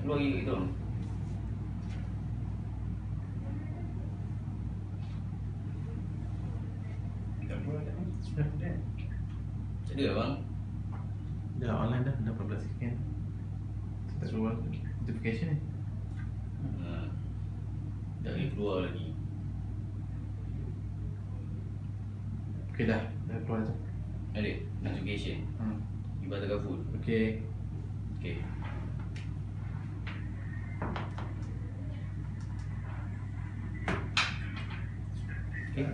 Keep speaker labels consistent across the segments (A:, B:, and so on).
A: keluar lagi gitu.
B: Tak apa, tak apa. Sudah ada.
A: Ada bang?
B: Dah online dah 18 second. Tak keluar notification ni.
A: Tak boleh keluar lagi.
B: Okey dah keluar tu.
A: Ada notification. Hibah Takaful.
B: Okey.
A: Okay. Okay.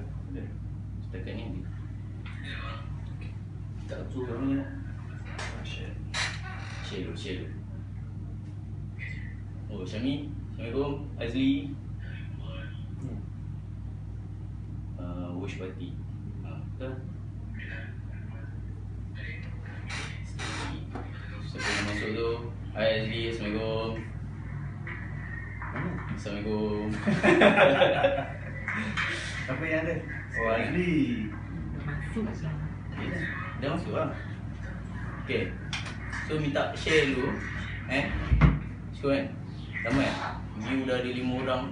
A: Setakat ni. Tak tahu orang ni. Share dulu. Oh, Syami. Assalamualaikum. Azli. Wish party. Betul. Sebelum masuk tu, hai Azli, Assalamualaikum. Assalamualaikum.
B: Apa yang ada?
A: Oh, Azli.
C: Masuk je.
A: Dah masuk lah. Okay. So minta share dulu. Suka kan? Ramai lah. View dah ada 5 orang.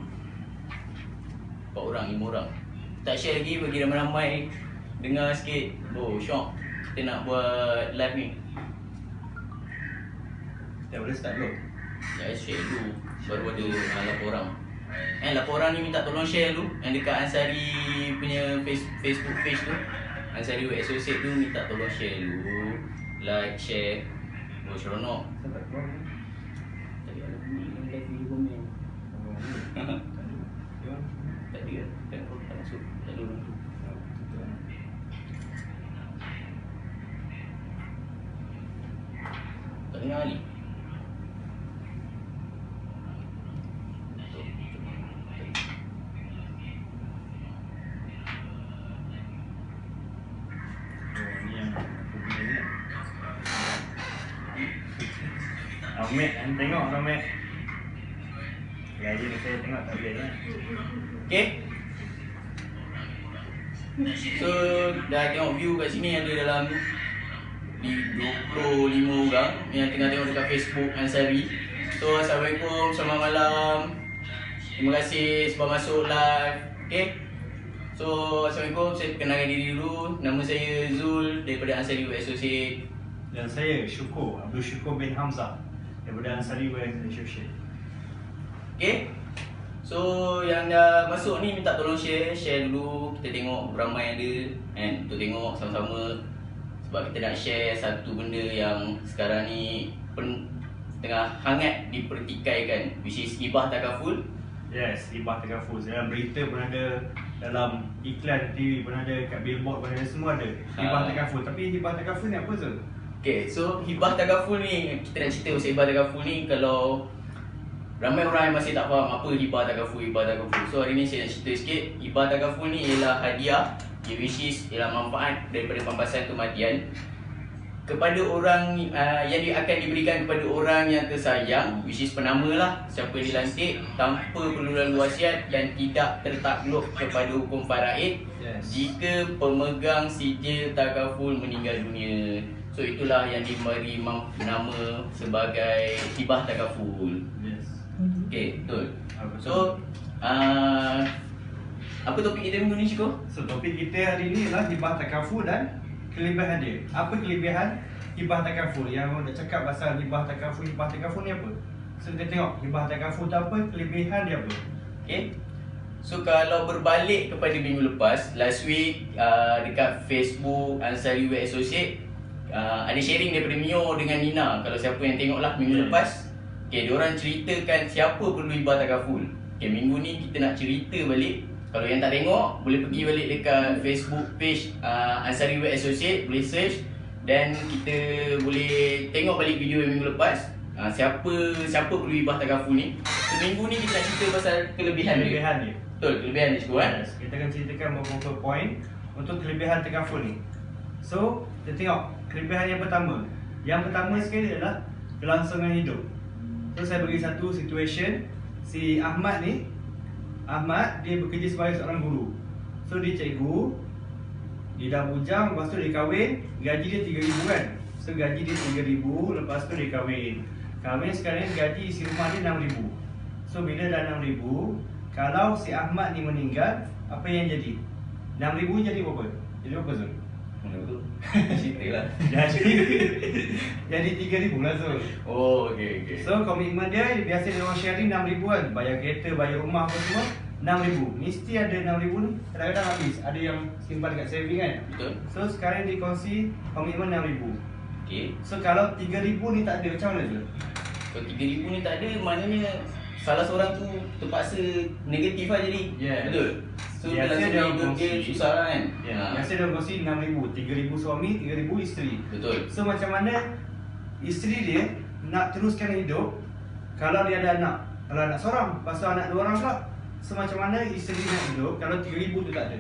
A: 4 orang, 5 orang. Tak share lagi bagi ramai-ramai dengar sikit. Oh, syok. Kita nak buat live ni.
B: Dah boleh start dulu.
A: Saya share dulu. Baru ada 8 orang. 8 orang ni minta tolong share dulu. Yang dekat Ansari punya Facebook page tu. Ansari Work Associate tu minta tolong share dulu. Like, share. Oh, seronok.
B: Tak keluar ni.
A: Tadi ada bunyi dalam live video komen. Tak ada. Tak masuk. Tak ada orang tu. Tak dengar Ali.
B: Ni yang aku punya ni. Ahmed, anda tengok Ahmed. Lagi ni saya tengok tak boleh kan.
A: Okay. So dah tengok view kat sini ada dalam 25 orang yang tengah tengok dekat Facebook Ansari. So Assalamualaikum, selamat malam. Terima kasih sebab masuk live. Okay. So Assalamualaikum, saya kenalkan diri dulu. Nama saya Zul daripada Ansari Work Associate.
B: Dan saya Syukur, Abdul Syukur bin Hamzah daripada Ansari Work Associate.
A: Okay. So yang dah masuk ni minta tolong share dulu. Kita tengok ramai ada kan, untuk tengok sama-sama. Sebab kita nak share satu benda yang sekarang ni tengah hangat dipertikaikan, which is hibah takaful.
B: Yes, hibah takaful. Dalam berita pun ada, dalam iklan TV pun ada, kat billboard pun ada, semua ada hibah takaful. Tapi hibah takaful ni apa Zul?
A: Okay, so hibah takaful ni, kita nak cerita pasal hibah takaful ni. Kalau ramai orang yang masih tak faham apa hibah takaful. So hari ni saya nak cerita sikit. Hibah takaful ni ialah hadiah, which is ialah manfaat daripada pampasan kematian kepada orang yang akan diberikan kepada orang yang tersayang, which is penama lah, siapa dilantik, tanpa perlu lalu wasiat dan tidak tertakluk kepada hukum faraid.
B: Yes.
A: Jika pemegang sijil takaful meninggal dunia. So itulah yang diberi nama sebagai hibah takaful.
B: Yes.
A: Okay, betul.
B: So,
A: So apa topik kita minggu ni, Ciko?
B: so topik kita hari ni adalah hibah takaful dan kelebihan dia. Apa kelebihan hibah takaful? Yang orang nak cakap pasal hibah takaful ni apa? So kita tengok hibah takaful tu apa, kelebihan dia apa?
A: Okay. So kalau berbalik kepada minggu lepas, last week dekat Facebook Ansari Work Associate, ada sharing daripada Mio dengan Nina. Kalau siapa yang tengok lah minggu lepas, okay, diorang ceritakan siapa perlu hibah takaful. Okay, minggu ni kita nak cerita balik. Kalau yang tak tengok, boleh pergi balik dekat Facebook page Ansari Work Associate, boleh search. Dan kita boleh tengok balik video yang minggu lepas. Siapa perlu hibah takaful ni. So minggu ni kita nak cerita pasal kelebihan dia.
B: dia.
A: Betul, kelebihan dia Ciko kan?
B: Yes, kita akan ceritakan beberapa poin untuk kelebihan takaful ni. So, kita tengok kelebihan yang pertama. Yang pertama sekali adalah kelangsungan hidup. So, saya bagi satu situation. Si Ahmad ni, dia bekerja sebagai seorang guru. So, dia cikgu. Dia dah bujang, lepas tu dia kahwin. Gaji dia 3,000 kan. So, gaji dia 3,000, lepas tu dia kahwin. Kahwin sekarang gaji isi rumah dia 6,000. So bila dah 6,000, kalau si Ahmad ni meninggal, apa yang jadi? 6,000 jadi berapa? Jadi berapa Zul?
A: Mana tu? Cerita lah.
B: Jadi 3,000 lah Zul.
A: Oh, okey.
B: So komitmen dia biasa dia orang sharing 6,000 kan. Bayar kereta, bayar rumah apa semua 6,000. Mesti ada 6,000 ni kadang-kadang habis. Ada yang simpan dekat saving kan.
A: Betul.
B: So sekarang dikongsi komitmen 6,000.
A: Okey.
B: So kalau 3,000 ni tak ada, macam mana Zul?
A: Kalau 3,000 ni tak ada, maknanya salah seorang tu terpaksa negatif lah jadi.
B: Yeah.
A: Betul. So
B: Biasa
A: dalam
B: dia
A: hidup dia
B: kongsi.
A: susah lah kan.
B: Biasa dia kongsi 6,000. 3,000 suami, 3,000 isteri.
A: Betul.
B: So macam mana isteri dia nak teruskan hidup kalau dia ada anak? Kalau anak seorang, pasal anak 2 orang pula. So macam mana isteri nak hidup kalau 3,000 tu tak ada?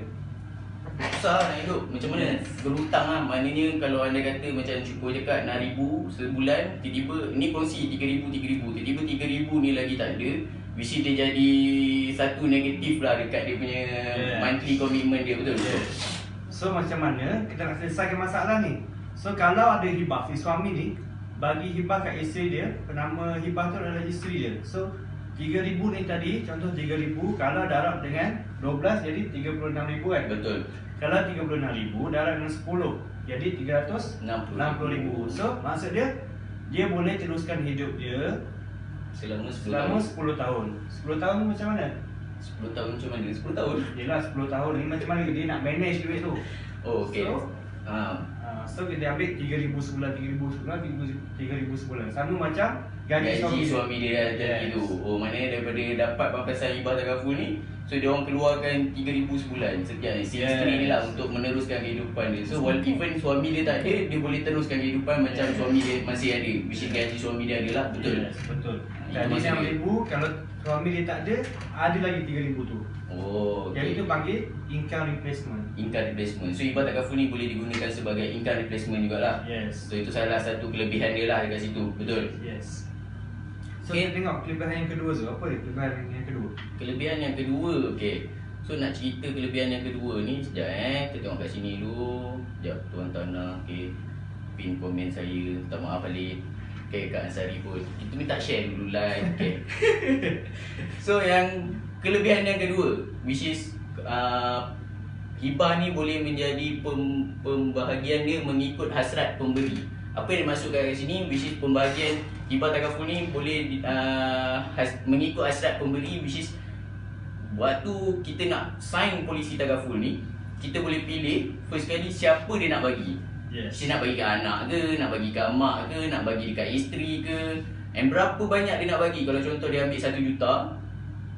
A: Susah lah nak hidup. Macam mana? Berhutang lah. Maknanya kalau anda kata macam cukup cakap 6,000 sebulan, tiba-tiba ni kongsi 3,000. Tiba-tiba 3,000 ni lagi tak ada. Which is dia jadi satu negatif lah dekat dia punya monthly commitment dia. Betul?
B: So macam mana kita nak selesaikan masalah ni? So kalau ada hibah, si suami ni bagi hibah kat isteri dia, penama hibah tu adalah isteri dia. So 3,000 ni tadi, contoh 3,000 kalau darab dengan 12 jadi 36,000 kan?
A: Betul.
B: Kalau 36,000 darab dengan 10 jadi 360,000. So maksud dia boleh teruskan hidup dia
A: Selama 10
B: selama
A: tahun.
B: 10 tahun. 10 tahun macam mana?
A: 10 tahun macam mana? 10 tahun?
B: Yelah 10 tahun ni macam mana dia nak manage duit tu.
A: Oh, okey.
B: So kita ambil 3,000 sebulan, 3,000 sebulan. Sama macam gaji
A: suami dia macam itu. Oh, maknanya daripada dapat pampasan hibah takaful ni, so dia orang keluarkan 3,000 sebulan setiap si isteri ni lah untuk meneruskan kehidupan dia. So even suami dia tak ada, dia boleh teruskan kehidupan macam suami dia masih ada. Which is gaji suami dia ada lah. Betul?
B: Yes, betul.
A: Itu
B: Jadi
A: maksud dia.
B: 6,000 kalau suami dia tak ada lagi 3,000 tu.
A: Oh,
B: Jadi
A: okey.
B: itu panggil income replacement.
A: Income replacement. So hibah takaful ni boleh digunakan sebagai income replacement jugalah.
B: Yes.
A: So itu salah satu kelebihan dia lah dekat situ. Betul?
B: Yes. So
A: Okay.
B: kita tengok kelebihan yang kedua tu. Apa dia kelebihan yang kedua?
A: Kelebihan yang kedua, okey. So nak cerita kelebihan yang kedua ni sekejap kita tengok kat sini dulu. Sekejap tuan tanah, okey. Pin komen saya, minta maaf balik. Okey, Kak Ansari pun. Kita minta share dulu live, okey. So yang kelebihan yang kedua, which is hibah ni boleh menjadi pembahagian dia mengikut hasrat pemberi. Apa yang dimaksudkan kat sini, which is pembahagian hibah takaful ni boleh mengikut hasrat pemberi, which is waktu kita nak sign polisi takaful ni, kita boleh pilih first kali siapa dia nak bagi.
B: Yes.
A: Dia nak bagi ke anak ke, nak bagi ke mak ke, nak bagi dekat isteri ke, and berapa banyak dia nak bagi. Kalau contoh dia ambil 1 juta,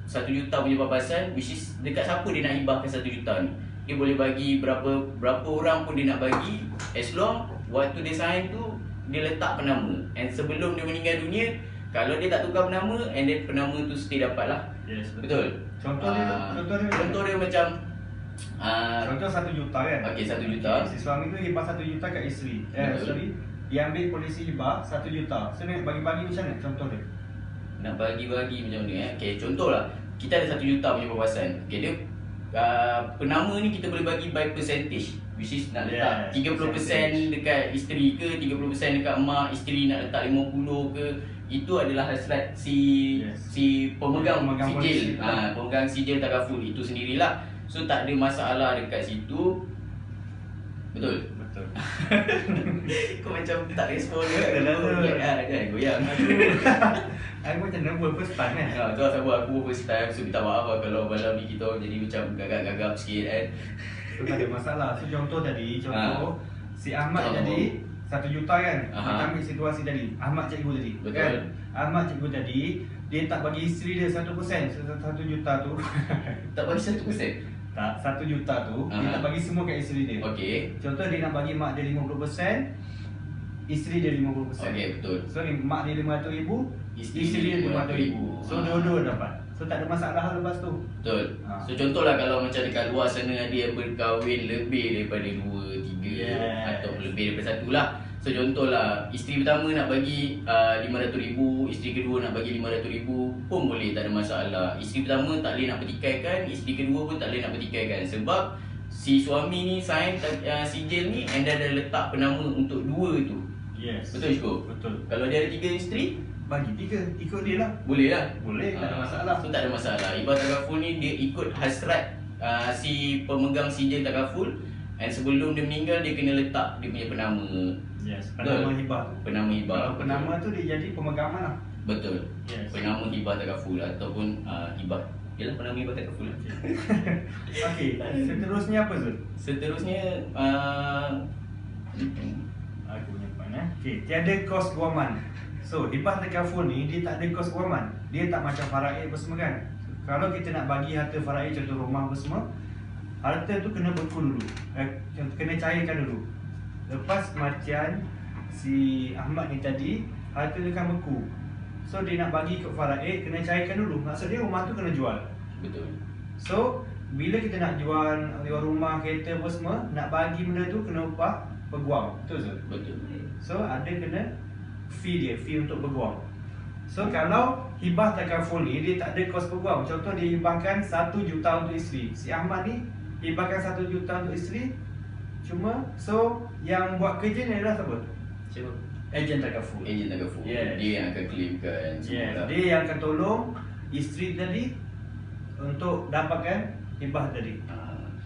A: 1 juta punya papasan, which is dekat siapa dia nak hibahkan 1 juta ni. Dia boleh bagi berapa orang pun dia nak bagi, as long waktu dia sign tu dia letak penama. And sebelum dia meninggal dunia, kalau dia tak tukar penama, and then penama tu stay dapat lah.
B: Yes,
A: Betul?
B: Contoh dia
A: macam
B: contoh 1 juta kan?
A: okey, 1 juta.
B: Si suami tu hibah 1 juta kat isteri.
A: Betul.
B: Sorry. Dia ambil polisi hibah 1 juta. So nak bagi-bagi macam mana? Contoh dia.
A: Nak bagi-bagi macam mana okey, contohlah kita ada 1 juta punya papasan. Okey, dia penama ni kita boleh bagi by percentage, which is nak letak 30% dekat isteri ke, 30% dekat mak, isteri nak letak 50 ke. Itu adalah hasrat si pemegang
B: Pemegang
A: sijil.
B: polisi.
A: Pemegang sijil takaful itu sendirilah. So tak ada masalah dekat situ. Betul?
B: Betul.
A: Kau macam tak respon ke?
B: Dah lah.
A: Jangan goyang.
B: Aku macam nervous first time kan?
A: Tu lah sabar aku first time. So minta maaf lah kalau malam ni kita jadi macam gagap-gagap sikit kan.
B: So tak ada masalah. So contoh tadi, si Ahmad
A: Contoh.
B: jadi 1 juta kan?
A: Aha.
B: Kita ambil situasi tadi. Ahmad cikgu tadi.
A: Betul.
B: Kan? Ahmad cikgu tadi, dia tak bagi isteri dia 1%. 1 juta tu.
A: Tak bagi 1%.
B: Tak, 1 juta tu, dia
A: Aha.
B: tak bagi semua kat isteri dia.
A: Okey.
B: Contoh dia nak bagi mak dia 50%, isteri dia 50%.
A: Okey, betul.
B: So ni mak dia 500,000,
A: Isteri
B: isteri dia
A: dia
B: 500,000. So
A: Ah.
B: dua-dua dapat. So tak ada masalah lepas tu.
A: Betul.
B: Ha.
A: So contohlah kalau macam dekat luar sana ada yang berkahwin lebih daripada 2, 3
B: Yes.
A: atau lebih daripada 1 lah. So contohlah isteri pertama nak bagi 500,000, isteri kedua nak bagi 500,000 pun boleh, tak ada masalah. Isteri pertama tak boleh nak pertikaikan, isteri kedua pun tak boleh nak pertikaikan sebab si suami ni sign sijil ni and dia dah letak penama untuk 2 tu.
B: Yes.
A: Betul Syukur?
B: Betul.
A: Kalau dia ada 3 isteri,
B: bagi 3, ikut dia lah.
A: Boleh lah.
B: Boleh, tak ada masalah.
A: So tak ada masalah. Hibah takaful ni dia ikut hasrat si pemegang sijil takaful, and sebelum dia meninggal dia kena letak dia punya penama.
B: Yes, penama
A: Betul.
B: hibah.
A: Penama hibah.
B: Kalau penama tu dia jadi pemegang mana?
A: Betul.
B: Yes.
A: Penama hibah takaful ataupun hibah. Yalah, penama hibah takaful.
B: Okey, seterusnya apa Zul?
A: Seterusnya
B: Aku punya point Okey, tiada kos guaman. So, hibah takaful ni dia tak ada kos guaman. Dia tak macam faraid apa semua kan. Kalau kita nak bagi harta faraid, contoh rumah apa semua, harta tu kena beku dulu. Kena cairkan dulu. Lepas kematian si Ahmad ni tadi, harta dia kan beku. So dia nak bagi ke faraid, kena cairkan dulu. Maksudnya rumah tu kena jual.
A: betul.
B: So bila kita nak jual rumah, kereta apa semua, nak bagi benda tu kena upah peguam. Betul Zul?
A: Betul.
B: So ada kena fee dia, fee untuk peguam. So kalau hibah takaful ni dia tak ada kos peguam. Contoh dia hibahkan 1 juta untuk isteri. Si Ahmad ni hibahkan 1 juta untuk isteri. Cuma so yang buat kerja ni adalah siapa?
A: Siapa?
B: Ejen takaful.
A: Ejen takaful.
B: Yes.
A: Dia yang akan claimkan semua
B: Yes,
A: lah.
B: dia yang akan tolong isteri tadi untuk dapatkan hibah tadi.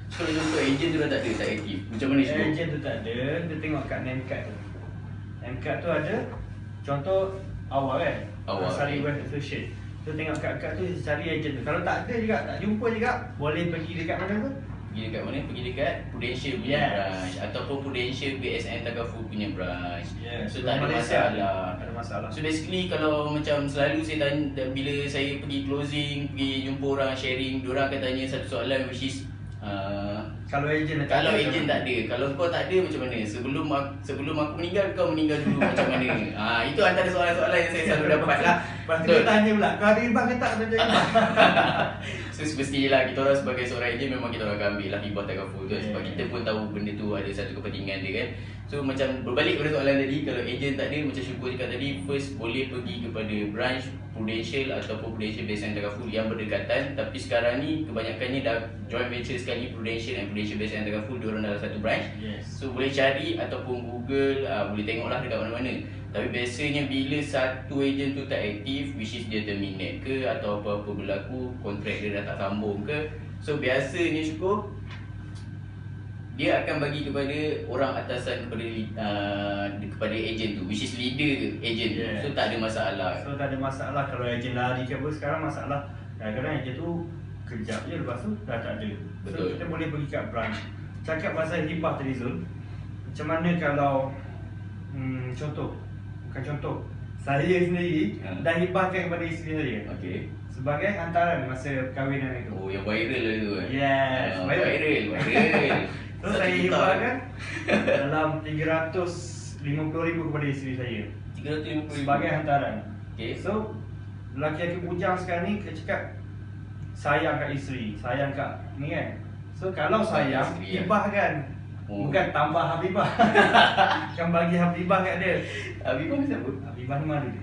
A: So kalau contoh ejen tu dah tak ada, tak aktif, macam mana Syukur?
B: Ejen tu tak ada, dia tengok kat name card tu. Name card tu ada contoh awal kan?
A: Awal,
B: Sari
A: okay.
B: West Associate. Tu tengok kad tu cari ejen tu. Kalau tak ada juga, tak jumpa juga, boleh pergi dekat mana tu?
A: Pergi dekat mana? Pergi dekat Prudential punya
B: Yes.
A: branch ataupun Prudential BSN Takaful punya branch.
B: Yes.
A: So tak ada
B: Malaysia
A: masalah.
B: Tak ada masalah.
A: So basically kalau macam selalu saya tanya, bila saya pergi closing, pergi jumpa orang sharing, diorang akan tanya satu soalan which is
B: Kalau ejen
A: kalau ejen tak ada, kalau kau tak ada macam mana? Sebelum aku meninggal, kau meninggal dulu macam mana? Itu antara soalan-soalan yang saya selalu dapat lah.
B: Lepas tu dia tanya pula, kau ada hibah ke tak? Tanya hibah.
A: So semestinya lah kita orang sebagai seorang ejen memang kita orang akan ambil lah hibah takaful tu, sebab
B: Yeah.
A: kita pun tahu benda tu ada satu kepentingan dia kan. So macam berbalik pada soalan tadi, kalau ejen tak ada, macam Syukur cakap tadi, first boleh pergi kepada branch Prudential ataupun Prudential BSN Takaful yang berdekatan. Tapi sekarang ni kebanyakannya dah joint venture sekali, Prudential dan Prudential BSN Takaful, diorang dalam satu branch.
B: Yes.
A: So boleh cari ataupun Google, boleh tengoklah dekat mana-mana. Tapi biasanya bila satu ejen tu tak aktif, which is dia terminate ke atau apa-apa berlaku, kontrak dia dah tak sambung ke, so biasanya Syukur dia akan bagi kepada orang atasan kepada ejen tu, which is leader ejen tu.
B: Yeah.
A: So tak ada masalah.
B: So tak ada masalah kalau ejen lari ke apa. Sekarang masalah kadang-kadang ejen tu kejap je, lepas tu dah tak ada. So
A: Betul.
B: kita boleh pergi kat branch. Cakap pasal hibah tadi Zul, macam mana kalau contoh, bukan contoh, saya sendiri dah hibahkan kepada isteri saya
A: Okey.
B: sebagai hantaran masa perkahwinan itu.
A: Oh, yang viral lah tu kan.
B: Yes,
A: Viral.
B: So
A: Satu
B: saya
A: juta.
B: hibahkan dalam 350,000 kepada isteri saya
A: 350,000
B: sebagai hantaran.
A: Okey.
B: So lelaki-lelaki bujang sekarang ni dia cakap sayang kat isteri, sayang kat ni kan. So kalau sayang,
A: Isteri, ya.
B: hibahkan.
A: Oh.
B: Bukan tambah Habibah. Kan bagi Habibah kat dia.
A: Habibah siapa?
B: Habibah ni mana dia?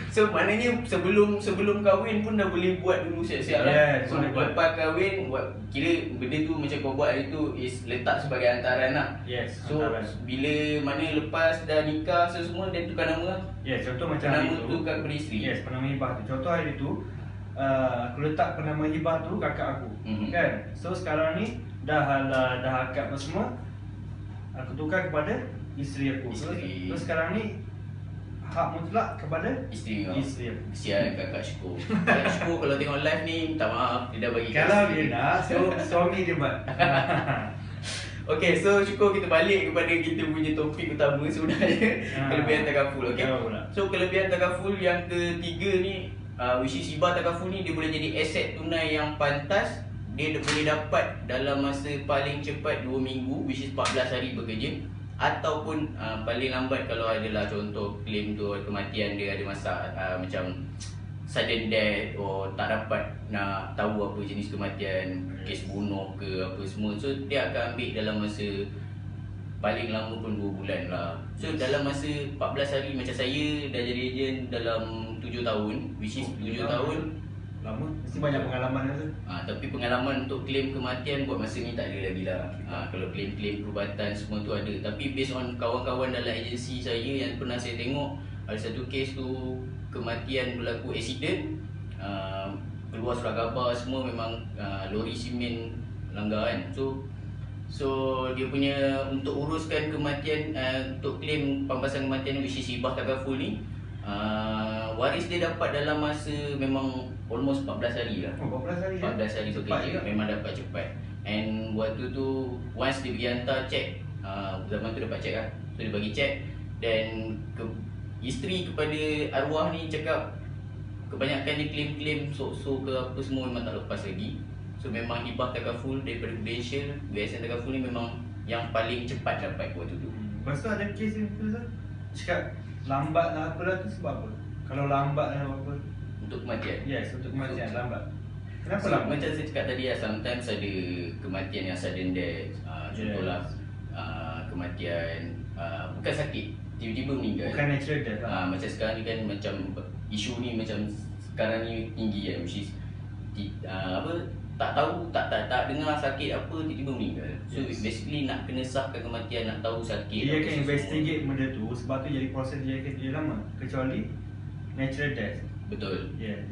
A: So maknanya sebelum kahwin pun dah boleh buat dulu siap-siap lah.
B: Yes,
A: So
B: boleh buat.
A: lepas kahwin buat, kira benda tu macam kau buat hari tu is letak sebagai hantaran lah.
B: Yes,
A: So
B: hantaran.
A: bila mana lepas dah nikah semua dia tukar nama lah.
B: Yes, contoh macam hari
A: Nama
B: tu.
A: tu kat kepada isteri.
B: Yes, penama hibah tu. Contoh hari tu aku letak penama hibah tu kakak aku.
A: Mhm.
B: Kan? So sekarang ni dah akad apa semua, aku tukar kepada isteri aku.
A: Isteri.
B: So sekarang ni hak mutlak kepada
A: Isteri kau.
B: isteri aku.
A: Kesian kakak Syukur. Kakak Syukur kalau tengok live ni minta maaf, dia dah bagi kat
B: Kalau
A: isteri.
B: dia nak, so suami dia buat.
A: Okay, so Syukur kita balik kepada kita punya topik utama sebenarnya. Kelebihan takaful, okay?
B: Jawab pula.
A: So kelebihan takaful yang ketiga ni, which is hibah takaful ni, dia boleh jadi aset tunai yang pantas. Dia boleh dapat dalam masa paling cepat 2 minggu, which is 14 hari bekerja. Ataupun paling lambat kalau adalah contoh claim tu kematian dia ada masalah macam sudden death or tak dapat nak tahu apa jenis kematian, kes bunuh ke apa semua. So dia akan ambil dalam masa paling lama pun 2 bulan lah. So dalam masa 14 hari, macam saya dah jadi ejen dalam 7 tahun, which is 7 tahun.
B: Lama, mesti banyak pengalaman tu.
A: Tapi pengalaman untuk claim kematian buat masa ni tak ada lagi lah. Kalau claim-claim perubatan semua tu ada. Tapi based on kawan-kawan dalam agensi saya yang pernah saya tengok, ada satu kes tu kematian berlaku accident, keluar surat khabar semua memang lori simen langgar kan. So dia punya untuk uruskan kematian, untuk claim pembahasan kematian which is hibah takaful ni, waris dia dapat dalam masa memang almost 14 hari lah.
B: 14 hari
A: 14 hari bekerja, memang dapat cepat. And waktu tu once dia pergi hantar check, zaman tu dapat check lah. So dia bagi check, dan isteri kepada arwah ni cakap kebanyakan dia claim so ke apa semua memang tak lepas lagi. So memang hibah takaful daripada Prudential, BSN takaful ni memang yang paling cepat dapat waktu tu.
B: Lepas tu ada kes yang tu cakap lambat lah apalah tu sebab apa? Kalau lambat lah apa?
A: Untuk kematian.
B: Yes, untuk kematian lambat. Kenapa
A: So,
B: lambat?
A: macam saya cakap tadi lah, sometimes ada kematian yang sudden death. Contohlah kematian bukan sakit, tiba-tiba meninggal.
B: Bukan natural death lah.
A: Macam sekarang ni kan, macam isu ni macam sekarang ni tinggi kan, which is tak tahu, tak dengar sakit apa, tiba-tiba meninggal. So
B: Yes.
A: basically nak kena sahkan kematian, nak tahu sakit
B: Dia
A: apa
B: akan
A: semua.
B: investigate benda tu, sebab tu jadi proses dia akan dia lama. Kecuali natural death.
A: Betul,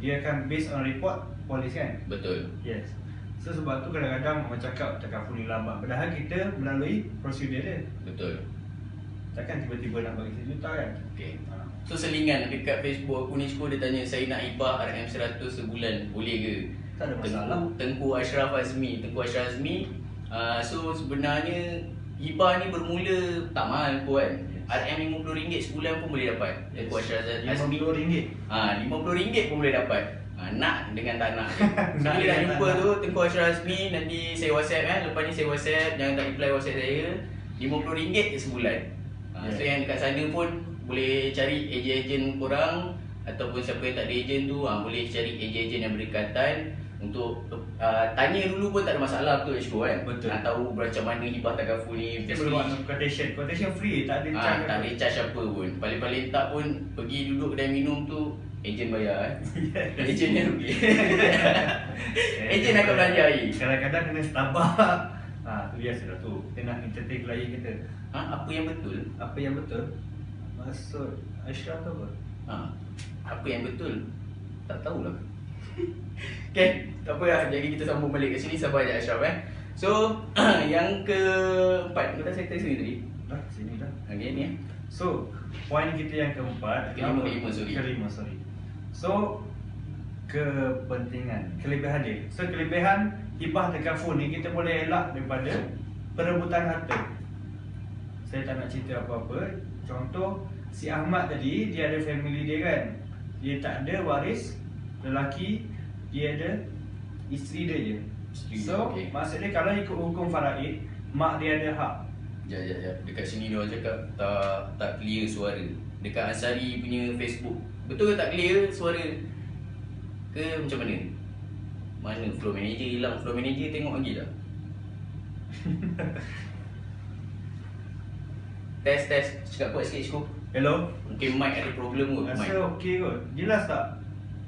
B: Dia akan based on report polis kan.
A: betul.
B: Yes. So sebab tu kadang-kadang orang cakap takaful ni lambat, padahal kita melalui prosedur dia.
A: Betul.
B: Takkan tiba-tiba nak bagi 1 juta kan.
A: Okay. So selingan dekat Facebook aku ni, dia tanya saya nak hibah RM100 sebulan, boleh ke?
B: Tak ada masalah.
A: Tengku Ashraf Azmi. So sebenarnya hibah ni bermula tak mahal pun kan. RM50 sebulan pun boleh dapat. Tengku Ashraf Azmi.
B: RM50.
A: RM50 pun boleh dapat. Nak dengan tak nak.
B: Nak
A: Bila dah
B: dengan
A: jumpa
B: tak
A: tu Tengku Ashraf Azmi, nanti saya WhatsApp kan. Lepas ni saya WhatsApp, jangan tak reply WhatsApp saya. RM50 je sebulan. So yang dekat sana pun boleh cari ejen-ejen korang, ataupun siapa yang tak ada ejen tu, boleh cari ejen-ejen yang berdekatan untuk tanya dulu pun tak ada masalah, betul Ishko kan?
B: Betul.
A: Nak tahu macam mana hibah takaful ni.
B: Kita boleh buat quotation free, tak ada charge.
A: Tak ada charge apa pun. Paling-paling tak pun pergi duduk kedai minum tu, ejen bayar ejen yang rugi. Ejen akan belanjai.
B: Kadang-kadang kena sabar. Tu biasa dah tu. Kita nak entertain klien kita.
A: Apa yang betul?
B: Apa yang betul? Maksud Ashraf tu apa?
A: Apa yang betul? Tak tahulah. Okay, tak apa lah. Jadi kita sambung balik ke sini. Sabar je Ashraf So, yang keempat, kita saya tadi sini tadi.
B: Dah, sini dah.
A: Okay, ni
B: So, poin kita yang keempat.
A: Kelima, sorry.
B: Kelima, sorry. So, kepentingan, kelebihan dia. So, kelebihan hibah takaful ni kita boleh elak daripada perebutan harta. Saya tak nak cerita apa-apa. Contoh, si Ahmad tadi, dia ada family dia kan. Dia tak ada waris lelaki, dia ada isteri dia je.
A: Isteri,
B: So,
A: okay.
B: maksudnya kalau ikut hukum faraid, mak dia ada hak.
A: Sekejap. Dekat sini dia orang cakap tak clear suara. Dekat Ansari punya Facebook. Betul ke tak clear suara? Ke macam mana? Mana flow manager hilang? Flow manager tengok lagi tak? Test. Cakap kuat sikit Syukur.
B: Hello?
A: Mungkin mic ada problem kot. Mic.
B: Rasa okey kot. Jelas tak?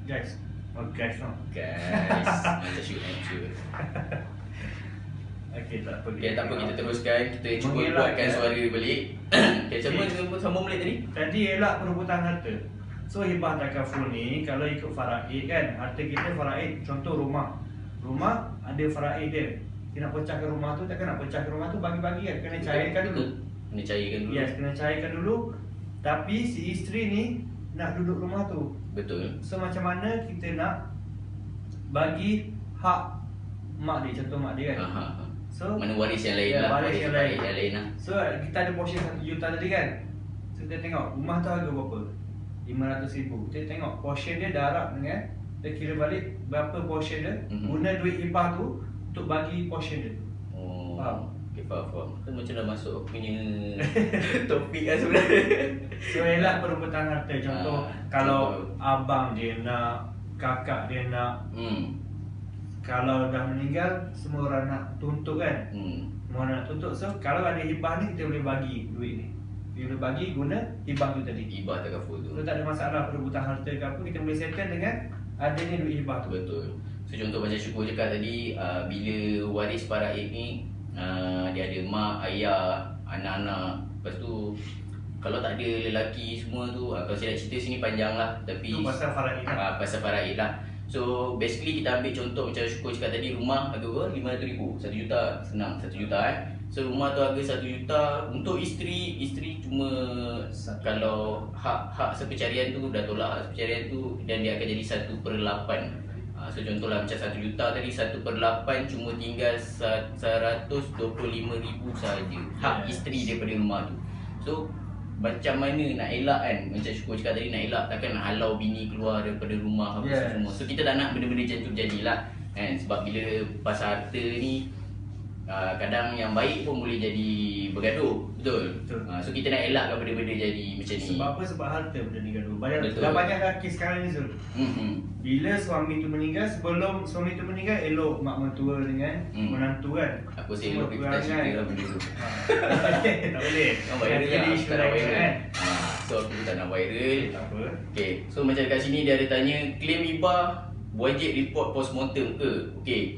B: Guys. Oh guys no.
A: Guys, macam shoot.
B: Okey, tak apa.
A: Okay, tak apa, kita teruskan. Kita cuba
B: Mengelakkan.
A: buatkan suara balik. Okay, sambung balik tadi.
B: Tadi elak perebutan harta. So hibah takaful ni kalau ikut faraid kan, harta kita faraid. Contoh rumah. Rumah ada faraid dia. Kita nak pecahkan rumah tu, takkan nak pecahkan rumah tu bagi-bagi kan. Kena cairkan dulu.
A: Kena cairkan dulu.
B: Yes, kena cairkan dulu. Tapi si isteri ni nak duduk rumah tu.
A: Betul.
B: So macam mana kita nak bagi hak mak dia, contoh mak dia kan. So
A: Mana waris yang lain
B: Ya,
A: lah.
B: waris yang lain.
A: yang lain lah.
B: So kita ada portion 1 juta tadi kan. So kita tengok rumah tu harga berapa? 500,000. Kita tengok portion dia darab dengan, kita kira balik berapa portion dia. Guna duit hibah tu untuk bagi portion dia.
A: Oh.
B: Faham?
A: Okay, faham. Kita macam dah masuk aku punya topik lah sebenarnya.
B: So elak perebutan harta. Contoh kalau
A: contoh.
B: abang dia nak, kakak dia nak, kalau dah meninggal semua orang nak tuntut kan. Semua orang nak tuntut. So kalau ada hibah ni kita boleh bagi duit ni. Kita boleh bagi guna hibah tu tadi.
A: Hibah takaful tu.
B: So tak ada masalah perebutan harta ke apa, kita boleh settle dengan adanya duit hibah tu.
A: Betul. So contoh macam Syukur cakap tadi, bila waris faraid ni, dia ada mak, ayah, anak-anak. Lepas tu kalau tak ada lelaki semua tu, kalau saya nak cerita sini panjang lah, tapi
B: Itu pasal faraid lah.
A: pasal faraid lah. So basically kita ambil contoh macam Syukur cakap tadi, rumah harga berapa? 500,000, 1 juta, senang 1 juta So rumah tu harga 1 juta. Untuk isteri cuma kalau hak sepencarian tu dah tolak hak sepencarian tu, dan dia akan jadi 1/8. So contohlah macam 1 juta tadi, 1/8 cuma tinggal 125,000 sahaja hak isteri daripada rumah tu. So macam mana nak elak kan, macam Syukur cakap tadi, nak elak takkan nak halau bini keluar daripada rumah apa semua. So kita tak nak benda-benda macam tu jadilah kan, sebab bila pasal harta ni kadang yang baik pun boleh jadi bergaduh, betul? So kita nak elakkan benda-benda jadi macam ni.
B: Sebab apa? Sebab harta benda ni gaduh.
A: Betul.
B: Dah banyak dah kes sekarang ni Zul. Bila suami tu meninggal, sebelum suami tu meninggal, elok mak mentua dengan menantu kan.
A: Aku rasa elok kita tak cerita lah benda tu.
B: Tak boleh.
A: Nak viral
B: Jadi
A: lah,
B: isu
A: tak nak
B: lain
A: viral
B: kan.
A: So aku tak nak viral.
B: Tak apa.
A: Okay, so macam kat sini dia ada tanya, claim hibah wajib report postmortem ke? Okay,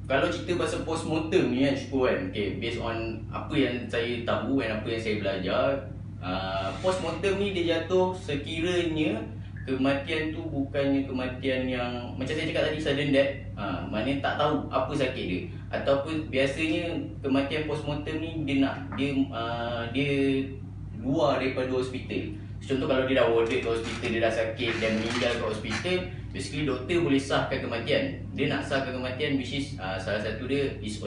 A: kalau cerita pasal postmortem ni kan Syukur kan, okay, based on apa yang saya tahu dan apa yang saya belajar, postmortem ni dia jatuh sekiranya kematian tu bukannya kematian yang macam saya cakap tadi, sudden death, maknanya tak tahu apa sakit dia, ataupun biasanya kematian postmortem ni dia luar daripada hospital. Contoh kalau dia dah warded ke hospital, dia dah sakit dan meninggal ke hospital, basically doktor boleh sahkan kematian. Dia nak sahkan kematian, which is salah satu dia is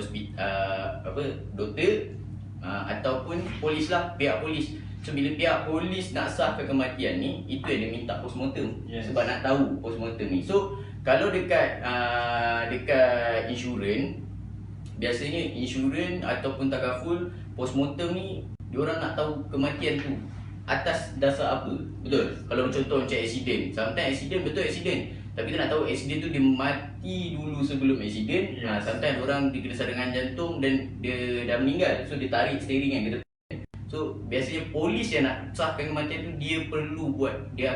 A: doktor ataupun polis lah, pihak polis. So bila pihak polis nak sahkan kematian ni, itu yang dia minta postmortem. Sebab nak tahu postmortem ni. So kalau dekat insurans, biasanya insurans ataupun takaful, postmortem ni diorang nak tahu kematian tu atas dasar apa, betul? Kalau contoh macam accident, sometimes accident betul accident, tapi kita nak tahu accident tu dia mati dulu sebelum accident. Sometimes orang dia kena serangan jantung dan dia dah meninggal, so dia tarik steering kan ke depan. So biasanya polis yang nak sahkan kematian tu, dia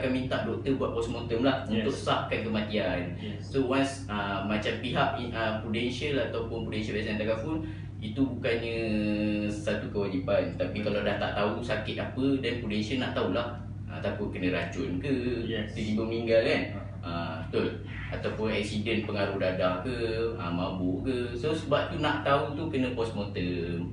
A: akan minta doktor buat postmortem lah untuk sahkan kematian. So once macam pihak prudential ataupun prudential biasa takaful, itu bukannya satu kewajipan, tapi kalau dah tak tahu sakit apa, dan prudential nak tahulah, takut kena racun ke, tiba-tiba meninggal kan, betul, ataupun accident pengaruh dadah ke, mabuk ke. So sebab tu nak tahu tu kena postmortem.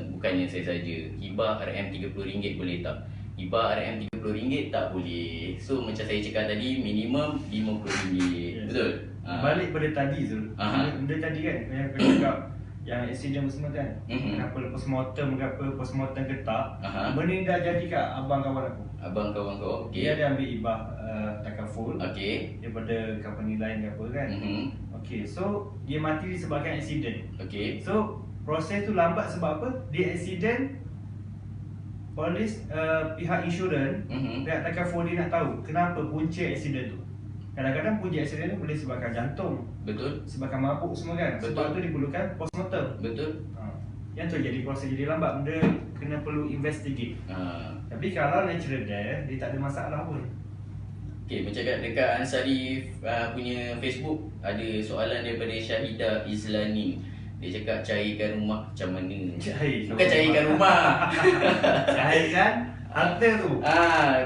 A: Bukannya saya saja hibah RM RM30 boleh tak, hibah RM RM30 tak boleh. So macam saya cakap tadi, minimum RM50, betul?
B: Balik pada tadi Zul, benda tadi kan yang kau cakap yang accident semua kan, kenapa postmortem ke apa, postmortem ke tak, benda ni dah jadi kat abang kawan aku.
A: Abang kawan kau,
B: Dia ada ambil hibah takaful daripada company lain ke apa kan. Okay, so dia mati disebabkan accident. So proses tu lambat sebab apa? Dia accident, polis, pihak insurans, pihak takaful dia nak tahu kenapa punca accident tu. Kadang-kadang punca accident tu boleh sebabkan jantung,
A: betul,
B: sebabkan mabuk semua kan.
A: Betul.
B: Sebab tu diperlukan postmortem.
A: betul.
B: Yang tu jadi proses jadi lambat, benda kena perlu investigate. Tapi kalau natural death, dia tak ada masalah pun.
A: Okay, macam dekat Ansari punya Facebook, ada soalan daripada Syahidah Izlanin. Dia cakap cairkan rumah macam mana? Bukan cairkan rumah.
B: Cairkan harta tu.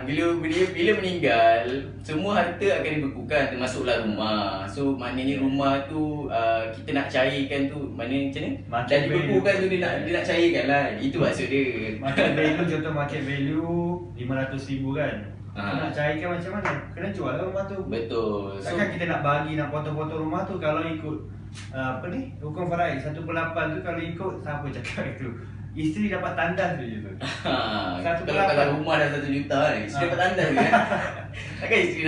A: Bila meninggal, semua harta akan dibekukan, termasuklah rumah. So maknanya rumah tu kita nak cairkan tu, maknanya macam mana? Dan dibekukan tu dia nak cairkan lah. Itu maksud dia.
B: Market value, contoh market value RM500,000 kan. Nak cairkan macam mana? Kena jual lah rumah tu.
A: Betul.
B: Takkan kita nak bagi, nak potong-potong rumah tu. Kalau ikut hukum faraid 1/8 tu, kalau ikut siapa cakap itu, isteri dapat tandas je tu.
A: Kalau rumah dah 1 juta kan, isteri dapat tandas je kan. Takkan isteri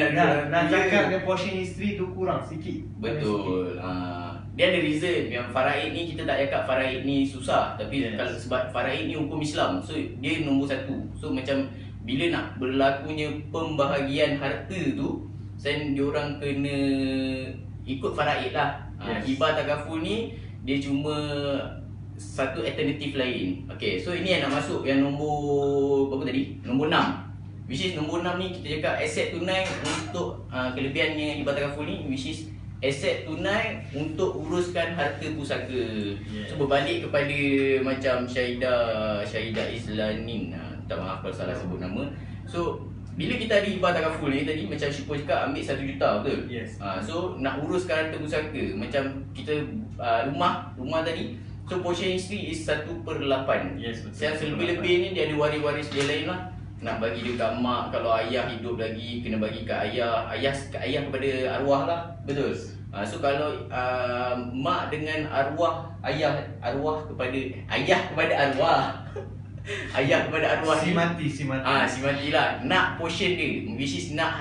A: nak
B: cakap dia portion isteri tu kurang sikit.
A: Betul. Dia ada reason. Yang faraid ni kita tak cakap faraid ni susah, tapi kalau sebab faraid ni hukum Islam, so dia nombor 1. So macam bila nak berlakunya pembahagian harta tu, then diorang kena ikut faraid lah. Hibah takaful ni dia cuma satu alternatif lain. Okay, so ini yang nak masuk yang nombor berapa tadi? Nombor 6. Which is nombor 6 ni kita cakap aset tunai untuk kelebihannya hibah takaful ni, which is aset tunai untuk uruskan harta pusaka. So berbalik kepada macam Syahidah Izlanin, minta maaf kalau salah sebut nama. So bila kita ada hibah takaful ni tadi macam Syukur cakap ambil 1 juta betul?
B: Yes.
A: So nak uruskan harta pusaka macam kita rumah tadi. So portion isteri is 1/8.
B: Yes, betul.
A: Yang selebih-lebih ni dia ada waris-waris dia lain lah. Nak bagi dekat mak, kalau ayah hidup lagi kena bagi kat ayah kepada arwah lah. Betul. So kalau mak dengan arwah ayah kepada arwah ayah kepada arwah
B: Si
A: ni,
B: mati.
A: si mati lah nak portion dia, which is nak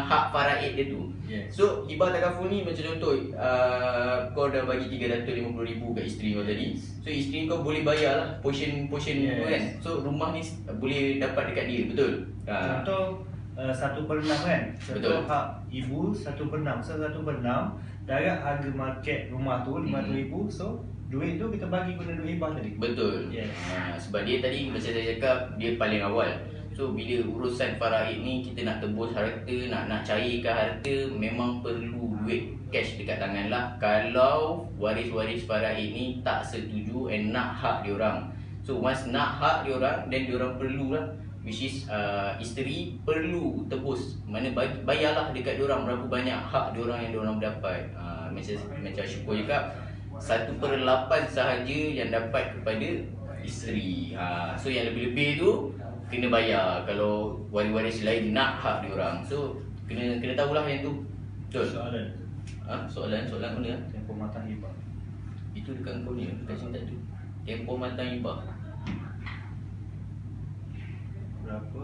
A: hak faraid dia tu.
B: Yes.
A: So hibah takaful ni macam contoh kau dah bagi 350,000 kat isteri kau tadi. So isteri kau boleh bayar lah portion tu
B: Yes.
A: kan. So rumah ni boleh dapat dekat dia, betul?
B: Contoh 1/6 kan.
A: Betul.
B: Contoh hak ibu 1/6. So 1/6 darab harga market rumah tu 500,000. So duit tu kita bagi guna duit hibah tadi.
A: Betul.
B: Yes.
A: Sebab dia tadi macam saya cakap dia paling awal. So bila urusan faraid ni kita nak tebus harta, nak cairkan harta, memang perlu duit cash dekat tangan lah. Kalau waris-waris faraid ni tak setuju and nak hak diorang. So once nak hak diorang, then diorang perlulah, which is isteri perlu tebus. Mana bayarlah dekat diorang berapa banyak hak diorang yang diorang dapat. Macam Syukur cakap 1/8 sahaja yang dapat kepada isteri. So yang lebih-lebih tu kena bayar kalau waris-waris lain nak hak diorang. So kena tahulah yang tu. Betul. Soalan mana?
B: Tempoh matang hibah.
A: Itu dekat kau ni, dekat sini tak ada. Tempoh matang hibah.
B: Berapa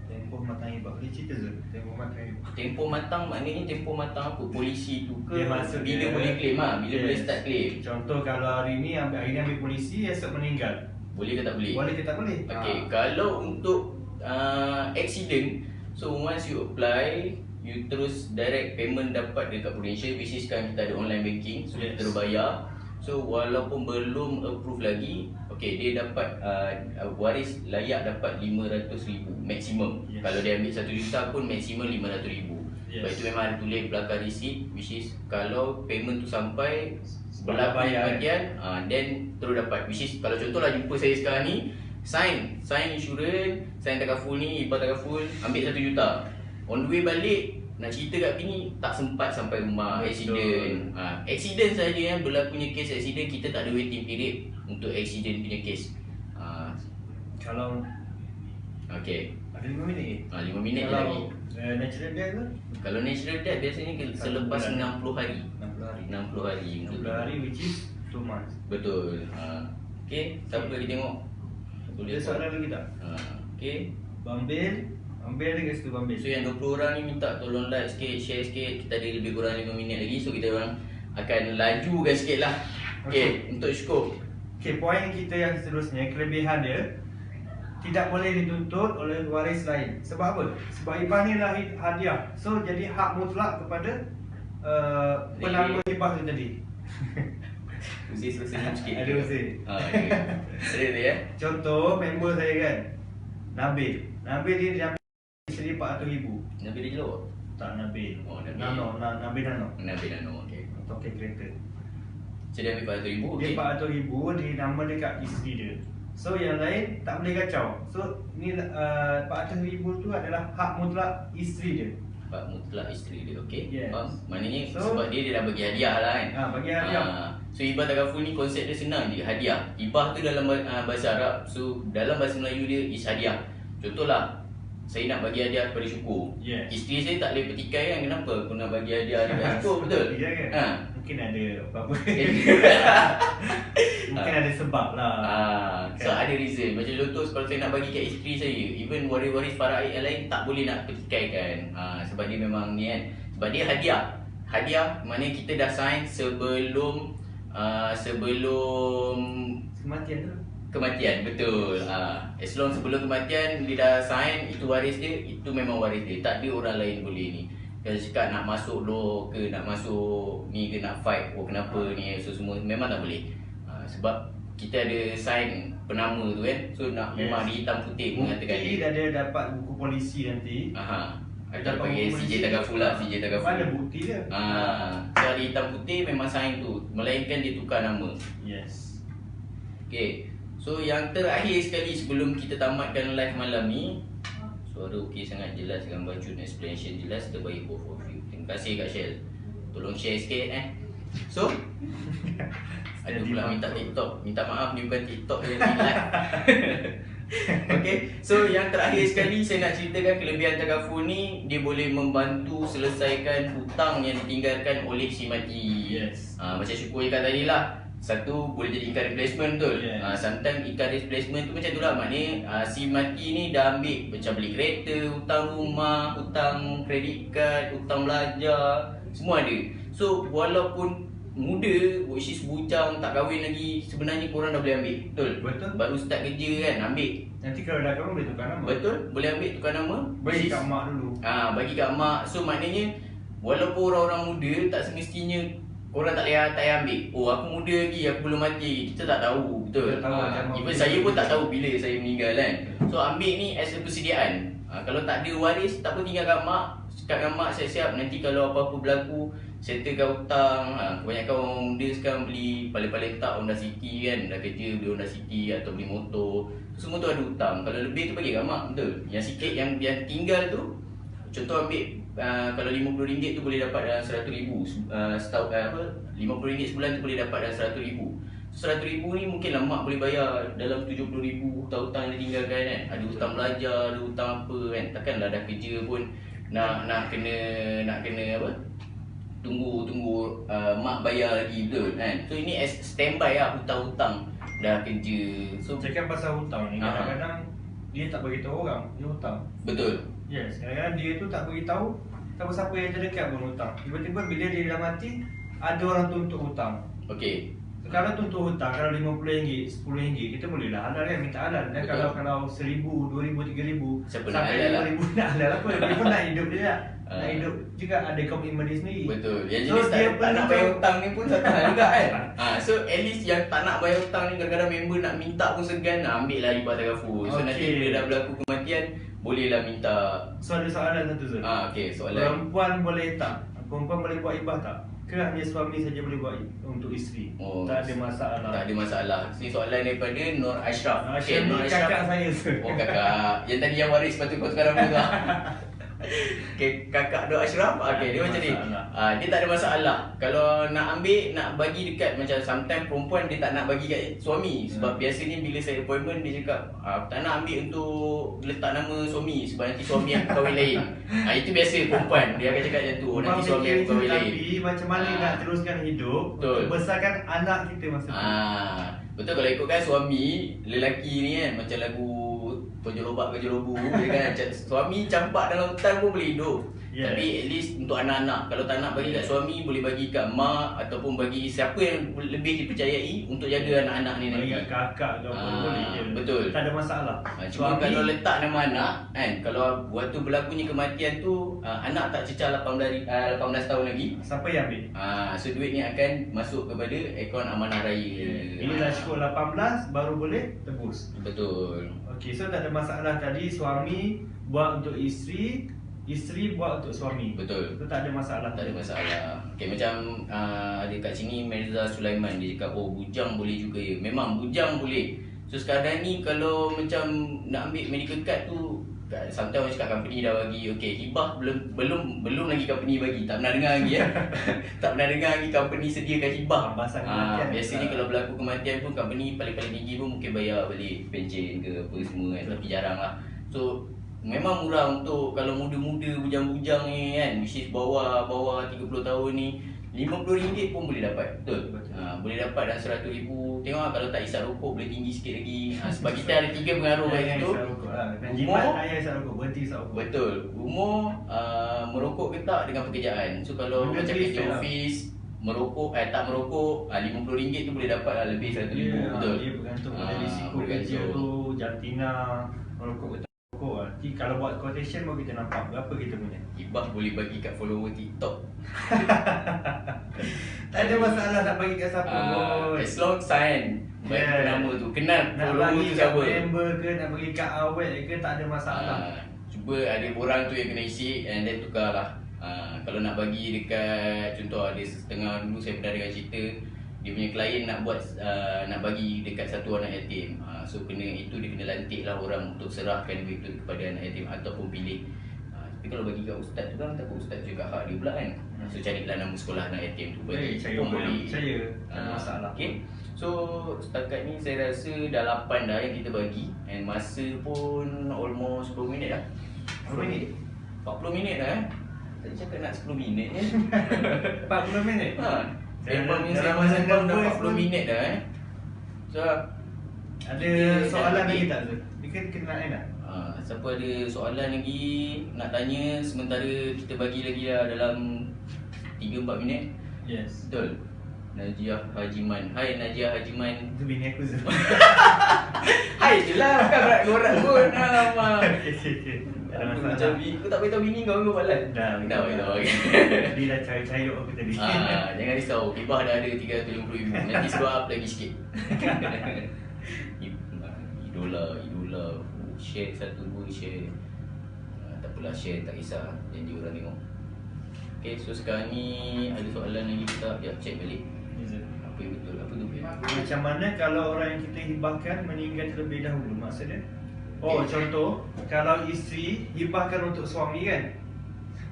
B: tempoh matang hibah? Boleh cerita Zul? Tempoh matang hibah.
A: Tempoh matang maknanya tempoh matang apa? Polisi tu ke?
B: Dia maksud
A: Bila
B: dia-
A: boleh claim bila boleh
B: Yes.
A: start claim?
B: Contoh kalau hari ni ambil polisi, esok meninggal.
A: Boleh ke tak boleh?
B: Boleh ke tak boleh?
A: Okay, kalau untuk accident, so once you apply, you terus direct payment dapat dekat Prudential, which is sekarang kita ada online banking, so
B: Yes.
A: kita terus bayar. So walaupun belum approve lagi, okay, dia dapat waris layak dapat 500,000 maksimum.
B: Yes.
A: Kalau dia ambil 1 juta pun maksimum 500,000.
B: Yes.
A: Sebab itu memang ada tulis belakang receipt, which is kalau payment tu sampai
B: Bayar,
A: berlaku
B: kan?
A: kematian, then terus dapat. Which is kalau contohlah jumpa saya sekarang ni, sign insurans, sign takaful ni, hibah takaful, ambil 1 juta. On the way balik nak cerita kat bini tak sempat sampai rumah.
B: Betul.
A: Accident saja berlakunya kes accident, kita tak ada waiting period untuk accident punya kes.
B: Kalau
A: Okay,
B: ada 5 minit
A: 5 minit je
B: kalau
A: lagi.
B: natural death tu
A: Kalau natural death biasanya selepas
B: bulan.
A: 60 hari.
B: 60 hari.
A: 60 hari untuk
B: 60 hari which is 2 months.
A: betul. Okay, siapa lagi tengok?
B: Ada soalan lagi tak?
A: Okay.
B: Ambil lagi situ Bambil.
A: So yang 20 orang ni minta tolong like sikit, share sikit. Kita ada lebih kurang 5 minit lagi. So kita orang akan lajukan sikit lah. Okay, untuk Syukur.
B: Okay, poin kita yang seterusnya, kelebihan dia tidak boleh dituntut oleh waris lain. Sebab apa? Sebab hibah ni adalah hadiah. So jadi hak mutlak kepada penama hibah tu tadi.
A: Usia sikit.
B: Ada usia.
A: Ada tu ya.
B: Contoh member saya kan, Nabil dia ambil isteri 400,000.
A: Nabi dia jelok.
B: Tak Nabil.
A: Oh, Nabil.
B: Nabil Nano.
A: Nabi Nano, okay.
B: Untuk kereta.
A: So dia ambil 400,000,
B: Dia
A: okay.
B: 400,000 di nama dekat isteri dia. So yang lain tak boleh kacau. So ni 400,000 tu adalah hak mutlak isteri dia.
A: Pak mutlak isteri dia, okay.
B: Yes.
A: Faham? Maknanya
B: So-
A: sebab dia dah bagi hadiah lah kan.
B: Bagi hadiah.
A: So hibah takaful ni konsep dia senang je, hadiah. Hibah tu dalam bahasa Arab, so dalam bahasa Melayu dia is hadiah. Contohlah, saya nak bagi hadiah kepada Syukur.
B: Yes.
A: Isteri saya tak boleh petikai kan, kenapa aku nak bagi hadiah dekat Syukur, betul?
B: Ya kan?
A: Ha.
B: Mungkin ada apa-apa. Mungkin ada sebab lah.
A: So ada reason. Macam contoh kalau saya nak bagi kat isteri saya, even waris-waris faraid yang lain tak boleh nak petikaikan. Sebab dia memang ni kan. Sebab dia hadiah. Hadiah maknanya kita dah sign sebelum
B: Kematian tu.
A: kematian, betul. As long sebelum kematian dia dah sign, itu waris dia, itu memang waris dia. Tak ada orang lain boleh ni. Kalau cakap nak masuk law ke, nak masuk ni ke, nak fight, kenapa ni, so semua memang tak boleh. Sebab kita ada sign penama tu kan. So nak memang di hitam putih mengatakan
B: Bukti
A: dia.
B: dah ada dapat buku polisi nanti.
A: Atau
B: Dapat
A: panggil
B: buku
A: CJ
B: polisi.
A: Takaful lah, CJ Takaful.
B: Mana bukti dia?
A: So di hitam putih memang sign tu. Melainkan dia tukar nama.
B: Yes.
A: Okay. So yang terakhir sekali sebelum kita tamatkan live malam ni, suara okey sangat, jelas, gambar cun, explanation jelas, terbaik both of you. Terima kasih Kak Shell. Tolong share sikit So ada pula minta TikTok. Minta maaf, ni bukan TikTok, ni live. Okay, so yang terakhir sekali saya nak ceritakan kelebihan Takaful ni, dia boleh membantu selesaikan hutang yang ditinggalkan oleh si mati.
B: Yes.
A: Macam syukur ikan tadi lah. Satu, boleh jadi ikan replacement, betul?
B: Yes.
A: Sometimes ikan replacement tu macam tu lah. Maknanya si mati ni dah ambil macam beli kereta, hutang rumah, hutang kredit card, hutang belajar, semua ada. So walaupun muda, which is bujang, tak kahwin lagi, sebenarnya korang dah boleh ambil, betul?
B: Betul.
A: Baru start kerja kan, ambil.
B: Nanti kalau dah kahwin boleh tukar nama.
A: Betul, boleh ambil tukar nama.
B: Bagi kat mak dulu.
A: Bagi kat mak. So maknanya walaupun orang-orang muda, tak semestinya korang tak payah ambil. Oh, aku muda lagi, aku belum mati lagi. Kita tak tahu, betul?
B: Tak tahu macam
A: Even
B: mana
A: saya pun
B: dia.
A: tak tahu bila saya meninggal kan. So ambil ni as a persediaan. Kalau tak ada waris, tak apa, tinggal kat mak. Cakap dengan mak, siap-siap nanti kalau apa-apa berlaku, settlekan hutang. Kebanyakan orang muda sekarang beli paling-paling tak Honda City kan. Dah kerja beli Honda City atau beli motor, semua tu ada hutang. Kalau lebih tu bagi kat mak, betul? Yang sikit yang tinggal tu, contoh ambil kalau RM50 tu boleh dapat dalam RM100,000 setahun, RM50 sebulan tu boleh dapat dalam RM100,000. RM100,000 ni mungkin lah mak boleh bayar dalam RM70,000 hutang-hutang yang ditinggalkan kan. Ada hutang belajar, ada hutang apa kan. Takkanlah dah kerja pun nak kena apa, tunggu mak bayar lagi, betul kan. So ini as standby lah, hutang-hutang dah kerja. So
B: Cakap pasal hutang ni, kadang-kadang dia tak beritahu orang dia hutang.
A: betul.
B: Yes, kadang-kadang dia tu tak beritahu siapa-siapa yang terdekat pun hutang. Tiba-tiba bila dia dah mati, ada orang tuntut hutang.
A: Okey.
B: Kalau tuntut hutang, kalau RM50, RM10, kita boleh lah halal kan, minta halal. Dan
A: Betul.
B: kalau RM1,000, RM2,000, RM3,000,
A: Siapa nak
B: sampai
A: halal lah.
B: RM5,000 nak halal apa? Dia pun nak hidup dia lah. Nak
A: Ah.
B: hidup juga, ada komitmen dia sendiri.
A: Betul. Yang
B: So,
A: jenis
B: dia
A: tak nak
B: perlu
A: bayar
B: tahu.
A: hutang ni pun satu hal juga kan. So at least yang tak nak bayar hutang ni, kadang-kadang member nak minta pun segan, ambil lah riba Takaful. So nanti
B: Okey.
A: bila dah berlaku kematian, bolehlah minta.
B: So ada soalan satu Zul.
A: Okey, soalan.
B: Perempuan boleh tak? Perempuan boleh buat ibah tak? Ke hanya suami saja boleh buat untuk isteri?
A: Oh,
B: Tak ada masalah.
A: Tak ada masalah. Ni soalan daripada Nur Ashraf.
B: Syed ni kakak saya Zul.
A: Oh kakak. Yang tadi yang waris sepatu kau sekarang pun tak. Okay, kakak Nur Ashraf. Okay, dia
B: Tak ada
A: macam ni.
B: masalah.
A: Dia tak ada masalah. Kalau nak ambil, nak bagi dekat, macam sometimes perempuan dia tak nak bagi kat suami. Sebab biasanya bila saya appointment, dia cakap aku tak nak ambil untuk letak nama suami, sebab nanti suami aku kahwin lain. Itu biasa perempuan. Dia akan cakap macam tu. Oh, nanti suami aku kahwin lain.
B: Tapi macam mana nak teruskan hidup
A: Betul.
B: untuk besarkan anak kita masa tu?
A: Betul, kalau ikutkan suami lelaki ni kan, macam lagu Tonjol Lobak ke Jolobu kan, suami campak dalam hutan pun boleh hidup.
B: Yeah.
A: Tapi at least untuk anak-anak, kalau tak nak bagi kat suami, boleh bagi kat mak ataupun bagi siapa yang lebih dipercayai untuk jaga anak-anak ni
B: Bagi
A: nanti.
B: kat kakak ke apa boleh je.
A: Betul.
B: Tak ada masalah.
A: Cuma kalau letak nama anak kan, kalau waktu berlakunya kematian tu anak tak cecah 18 tahun lagi,
B: siapa yang ambil?
A: so duit ni akan masuk kepada akaun amanah raya.
B: Bila dah cukup 18 baru boleh tebus.
A: Betul.
B: Okey, so tak ada masalah tadi, suami buat untuk isteri, isteri buat untuk suami.
A: Betul.
B: Itu tak ada masalah.
A: Tak ada masalah. Okay, macam ada kat sini Mirza Sulaiman, dia cakap oh bujang boleh juga ya. Memang bujang boleh. So sekarang ni kalau macam nak ambil medical card tu, sometimes orang cakap company dah bagi. Okay, hibah belum lagi company bagi. Tak pernah dengar lagi tak pernah dengar lagi company sediakan hibah.
B: Bahasa kematian.
A: Biasanya kalau berlaku kematian pun company paling-paling tinggi pun mungkin bayar balik pencen ke apa semua kan. Tapi jarang lah. So memang murah untuk kalau muda-muda bujang-bujang ni kan, which is bawah 30 tahun ni, RM50 pun boleh dapat. Betul? Boleh dapat dalam RM100,000. Tengok lah, kalau tak isap rokok boleh tinggi sikit lagi. Sebab kita ada 3 pengaruh kat situ.
B: Jimat ayah isap rokok, berhenti isap rokok.
A: Betul. Umur, merokok ke tak dengan pekerjaan. So kalau
B: Dia
A: macam
B: beli
A: kerja
B: fair lah.
A: office, merokok, tak merokok, RM50 tu boleh dapat lah lebih RM100,000. Betul?
B: Dia bergantung pada risiko kerja
A: bergantung.
B: tu, jantina, merokok ke tak merokok. Nanti kalau buat quotation baru kita nampak berapa kita punya.
A: Ibah boleh bagi kat follower TikTok.
B: Tak ada masalah nak bagi kat siapa pun.
A: As long sign baik nama tu, kenal
B: Nak
A: follower
B: bagi
A: tu
B: kat
A: siapa.
B: member ke, nak bagi kat awet ke, tak ada masalah.
A: Cuba ada orang tu yang kena isi and then tukar lah. Kalau nak bagi dekat, contoh ada setengah dulu saya pernah dengar cerita, dia punya klien nak buat nak bagi dekat satu anak yatim. So dia kena lantik lah orang untuk serahkan duit tu kepada anak yatim ataupun pilih. Tapi kalau bagi kat ustaz tu kan, takut ustaz juga hak dia pula kan. So carilah nama sekolah anak yatim tu bagi
B: Saya
A: pun
B: orang yang
A: boleh.
B: percaya, tak ada masalah.
A: Okay. So setakat ni saya rasa dah 8 dah yang kita bagi, and masa pun almost 10 minit dah.
B: 10 minit?
A: 40 minit dah Tadi cakap nak 10 minit je.
B: 40 minit?
A: Memang ni
B: dalam
A: saya
B: dalam
A: dah
B: voice
A: 40
B: pun
A: minit dah So
B: ada soalan lagi tak tu? Dia kena nak?
A: siapa ada soalan lagi nak tanya sementara kita bagi lagi dah dalam 3-4 minit.
B: Yes.
A: Betul. Najiah Hajiman. Hai Najiah Hajiman.
B: Itu bini aku tu.
A: Hai je lah, bukan berat-berat pun. Alamak.
B: Okay. Tak ada
A: Aku
B: masalah.
A: macam aku tak beritahu bini kau ke balas?
B: Dah
A: beritahu.
B: Dia dah cari-cari aku tadi.
A: Jangan risau, Hibah dah ada 350,000. Nanti suruh up lagi sikit. Idola. Share satu pun share. Tak apalah, share tak kisah. Janji orang tengok. Okay, so sekarang ni ada soalan lagi tak? Ya, check balik. Apa yang betul? Apa tu?
B: Macam mana kalau orang yang kita hibahkan meninggal terlebih dahulu? Maksudnya? Oh, contoh, kalau isteri hibahkan untuk suami kan?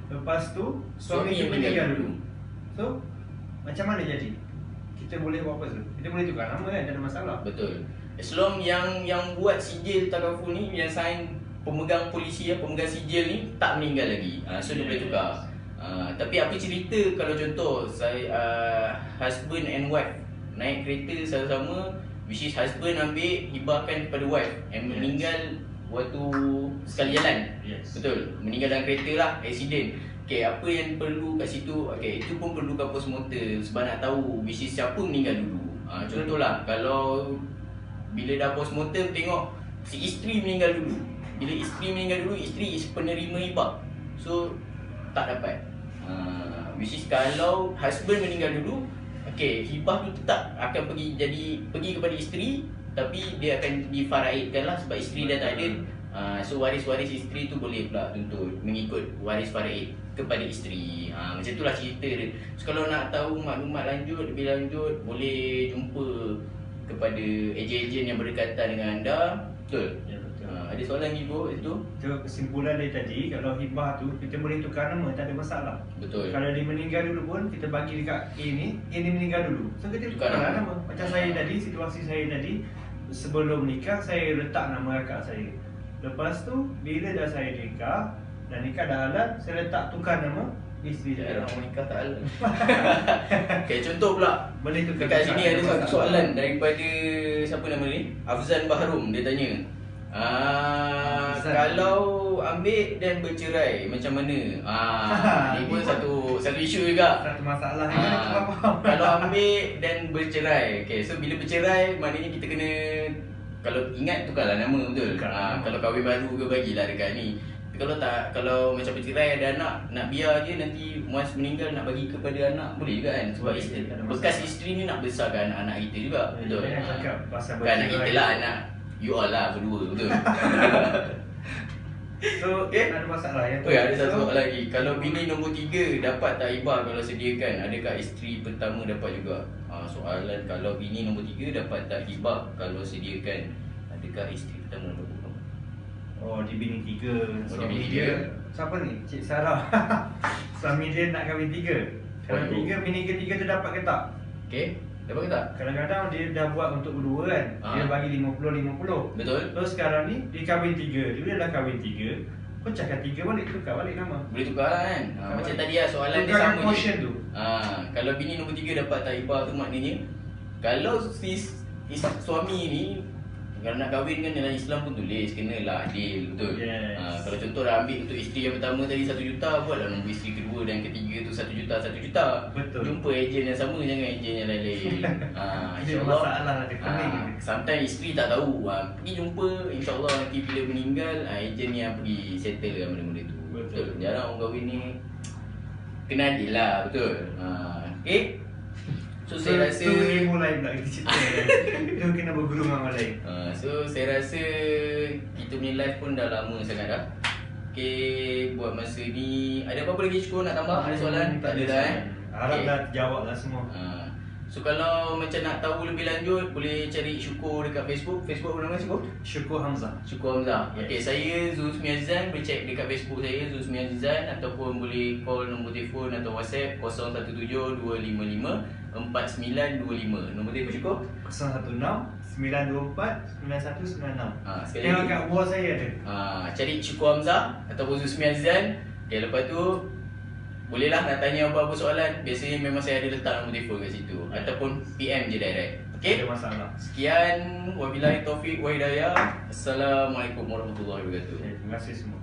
B: Lepas tu, suami
A: yang
B: tu meninggal dulu. So, macam mana jadi? Kita boleh buat apa tu? Kita boleh tukar nama kan? Tak ada masalah.
A: Betul. As long yang buat sijil takaful ni, yang sign pemegang polisi pemegang sijil ni tak meninggal lagi. So dia boleh tukar. Tapi apa cerita kalau contoh saya husband and wife naik kereta sama-sama, which is husband ambil hibahkan kepada wife and meninggal waktu sekali jalan.
B: Yes.
A: Betul. Meninggal dalam kereta lah, accident. Okay, apa yang perlu kat situ? Okay, itu pun perlu kat postmortem sebab nak tahu which is siapa meninggal dulu. Contohlah kalau bila dah postmortem tengok si isteri meninggal dulu. Bila isteri meninggal dulu, isteri is penerima hibah. So tak dapat. Which is kalau husband meninggal dulu, okay, hibah tu tetap akan pergi kepada isteri, tapi dia akan difaraidkan lah sebab isteri dah tak ada. So waris-waris isteri tu boleh pula tuntut mengikut waris faraid kepada isteri. Macam itulah cerita dia. So kalau nak tahu maklumat lebih lanjut, boleh jumpa kepada ejen-ejen yang berdekatan dengan anda. Betul?
B: Ya, betul.
A: Ada soalan lagi bro itu?
B: So, kesimpulan dari tadi, kalau hibah tu kita boleh tukar nama, tak ada masalah.
A: Betul.
B: Kalau dia meninggal dulu pun, kita bagi dekat A ni meninggal dulu. So kita
A: Tukar
B: tukar
A: nama.
B: nama. Macam saya tadi, situasi saya tadi, sebelum nikah saya letak nama kakak saya. Lepas tu, bila dah saya nikah dan nikah dah halal, saya letak tukar nama isteri saya.
A: Orang menikah tak halal. Okay, contoh pula.
B: Boleh tukar.
A: Dekat sini ada satu soalan daripada siapa nama ni? Afzan Bahrum. Dia tanya,
B: Afzan.
A: kalau ambil dan bercerai macam mana? Ni pun satu isu juga.
B: Satu masalah yang kita faham.
A: Kalau ambil dan bercerai. Okay, so bila bercerai maknanya kita kena, kalau ingat tukarlah nama, betul?
B: Tukar nama.
A: Kalau kahwin baru ke bagilah dekat ni. Tapi kalau tak, kalau macam bercerai ada anak, nak biar je nanti once meninggal nak bagi kepada anak, boleh juga kan? Sebab
B: Boleh,
A: isteri,
B: tak ada masalah.
A: bekas isteri ni nak besarkan anak kita juga, betul?
B: Jangan cakap pasal
A: Bukan anak
B: bercerai.
A: kita lah, anak you all lah berdua, betul?
B: So,
A: Okay.
B: ada masalah yang tu.
A: Oh ya, ada satu
B: So,
A: soalan lagi. Kalau bini nombor 3 dapat tak hibah kalau sediakan? Adakah isteri pertama dapat juga? Soalan, kalau bini nombor 3 dapat tak hibah kalau sediakan? Adakah isteri pertama dapat hibah?
B: Oh, dia bini 3.
A: Oh, dia bini tiga.
B: Siapa ni? Cik Sarah. Suami dia nak kahwin 3. Kalau
A: Oh,
B: 3, bini ketiga tu dapat ke tak?
A: Okay, dapat ke tak?
B: Kadang-kadang dia dah buat untuk berdua kan. Dia bagi 50-50.
A: Betul?
B: So sekarang ni dia kahwin 3. Dia dah kahwin 3. Pecahkan 3 balik, tukar balik nama.
A: Boleh tukar lah kan? Macam tadi lah soalan dia
B: Tukarkan
A: sama
B: portion
A: je.
B: tu.
A: Kalau bini nombor 3 dapat tak hibah tu maknanya, kalau suami ni kalau nak kahwin kan dalam Islam pun tulis kenalah adil, betul?
B: Yes.
A: Kalau contoh dah ambil untuk isteri yang pertama tadi 1 juta, buatlah nombor isteri kedua dan ketiga tu 1 juta, 1 juta.
B: Betul.
A: Jumpa ejen yang sama, jangan ejen yang lain-lain.
B: Dia
A: InsyaAllah.
B: masalah lah, dia pening.
A: Sometimes isteri tak tahu. Pergi jumpa, insyaAllah nanti bila meninggal, ejen yang pergi settle lah benda-benda tu.
B: Betul.
A: Jarang orang kahwin ni kena adil lah, betul? Okay. So saya rasa
B: tu dia mulai pula kita cerita. Dia kena berguru dengan orang lain.
A: So saya rasa kita punya live pun dah lama sangat dah. Okay, buat masa ni ada apa-apa lagi Syukur nak tambah? Ada soalan? Tak ada dah
B: Harap
A: Okay.
B: dah jawab lah semua.
A: So kalau macam nak tahu lebih lanjut, boleh cari Syukur dekat Facebook. Facebook apa nama Syukur?
B: Syukur Hamzah.
A: Syukur Hamzah.
B: Yes.
A: Okay, saya Zulsmi Azizan. Boleh check dekat Facebook saya Zulsmi Azizan, ataupun boleh call nombor telefon atau WhatsApp 017-255-4925. Nombor telefon Syukur?
B: 016-924-9196.
A: Sekali
B: Tengok
A: lagi.
B: kat wall saya ada.
A: Cari Syukur Hamzah ataupun Zulsmi Azizan. Okay, lepas tu bolehlah nak tanya apa-apa soalan. Biasanya memang saya ada letak nombor telefon kat situ, ataupun PM je direct.
B: Tak
A: Okay.
B: ada masalah.
A: Sekian, wabillahi taufiq wa hidayah. Assalamualaikum warahmatullahi wabarakatuh.
B: Okay, terima kasih semua.